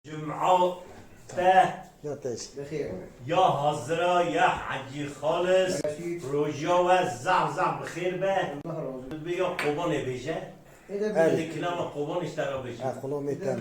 جمعة بخير يا هزرا يا حجي خالص روجا و زعزع بخير به بیا قبان بیشه بله. کلام قبان اشترا بیشه خلو میتونم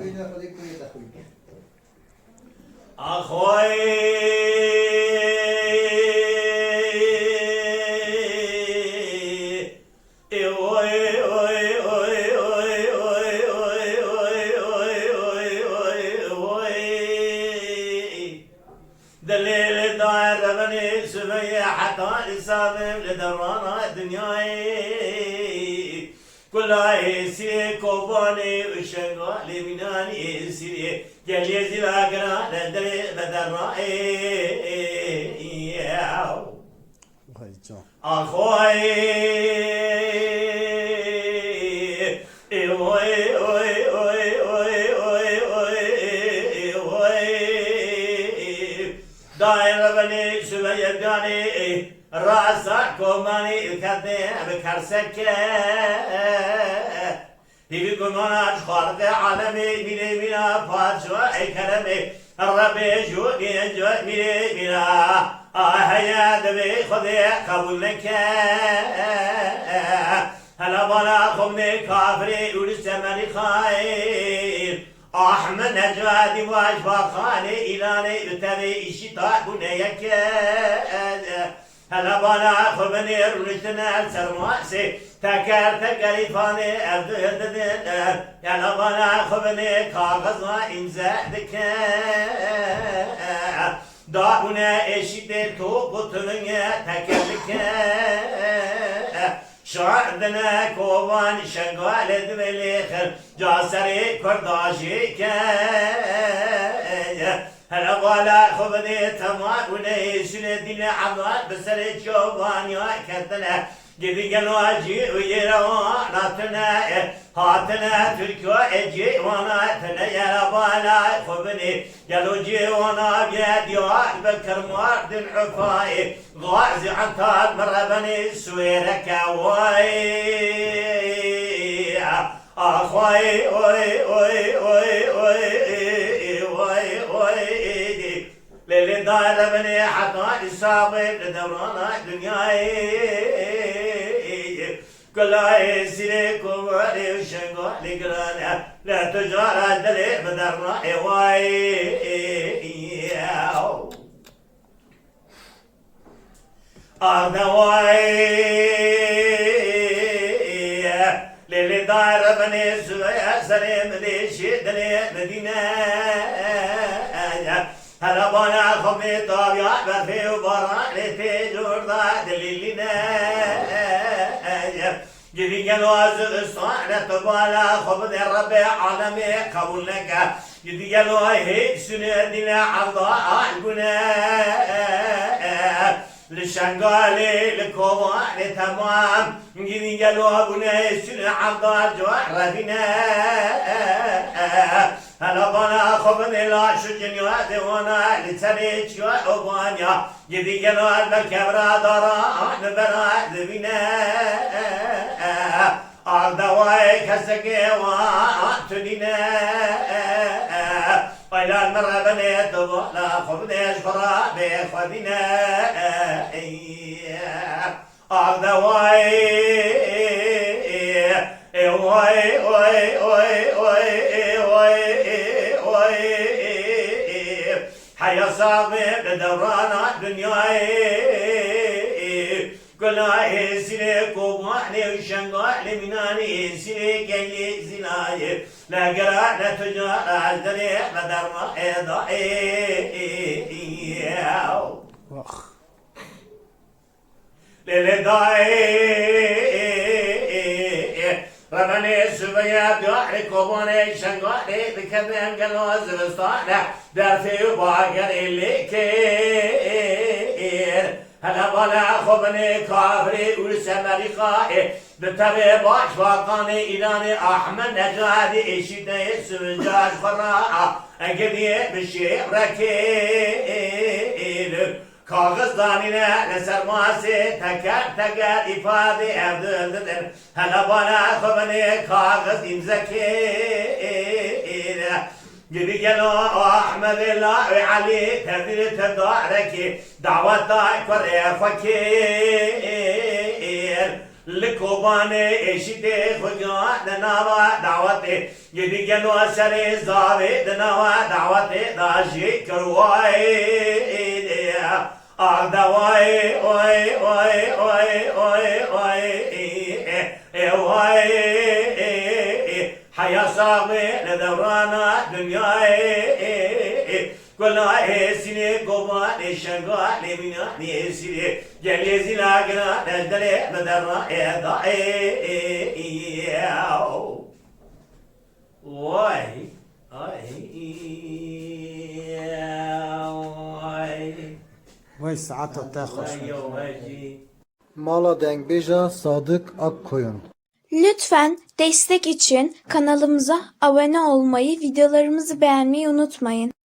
دليل داير بني سبيا حتى لسامم لدرانا دنياي كل يسير كوباني وشغالي مناني يسير قال يزيل اقرا لدري بدرائي اخوي داير بني سبيا بياني راسك كوماني الكذب كرسك هيبي كمان خالق عالمي بيني بينا فاتشوا كرمي الربي جودي جود بيني بينا هيا دبي خذي قبول لك هلا بلا خمني كافري ولسمني خير احمد نجادي واجفا خاني إلاني بتبي إشتاق بنيك هلا بانا خبني رجتنا سرماسي تكر تكريفاني أبددن هلا بانا خبني كاغزا إمزادك داغنا إشتاق تو قطرنيا تكرلك شعردنا كوان شغال دبليخر جاسري كرداشي هلا بالا خبني تمام ونيشن الدين عمال بسري شوبان يا كتنا جدي قلواجي ويرواناتنا هاتنا تركو اجي واناتنا يا بالا خبني قالوا جي وانا بيد يا بكر ماردن عفاي غازي عن طال مرة بني سويرك واي اخوي اوي اوي اوي اوي اوي اوي للي دار بني حتى الصابر لدورانا دنياي كل يسير كواري وشنقالي قرانا لا تجارة دلي بدرنا واي للي دار بني سويا سليم دي شدني مدينة هلا بانا خمي طابيا بفي وبراني في جوردا دليلنا جدي قالوا الصانع تبالا خبز الرب عالمي قبول لك جدي قالوا هيك سنة دينا عضاء البناء للشنقالي لكوان تمام جدي قالوا ابونا سنة عضاء جوار فينا هلا بنا خبني لا شجنيات وانا لتريج وابانيا جدي قالوا الكبرى دران براد بنا أردواي كسكي واتنينا وإلى المرة بنيت ولا خبني أشفرا بخبنا أردواي وي وي وي وي حيا صابي بدورانا دنياي كلا يسير كوباني وشنقالي مناني يسير قلي زناي لا قرا لا تجارة عالدري بدر ما إضائي للداي ربني سبيا بيحري كوباني شنقالي بكذن قلوز الاسطانة دافي وباقر اللي كير هلا بالا خبني كافري ولسمري خائي بتبي باش واقاني إلاني أحمد نجادي إشيدي سمجاج فراعة أقدي بشي ركيل كاغز دانينا لسرماسي تكر إفادي أبدل هلا بالا خبني كاغز إمزكيل Gibi gel o Ahmet Allah ve Ali tebdil tedareki davata kore fakir likobane eşite hoca denava davate gibi gel o sere zave denava davate daji karvay Ardavay oy oy oy oy oy oy hayasabı ne devrana dünyayı Kola esini koma neşanga lemina nesili gelezila gına nezdere medarra eda Vay Vay saat ta hoş. Vay Mala Dengbeja Sadık Akkoyun. Lütfen destek için kanalımıza abone olmayı, videolarımızı beğenmeyi unutmayın.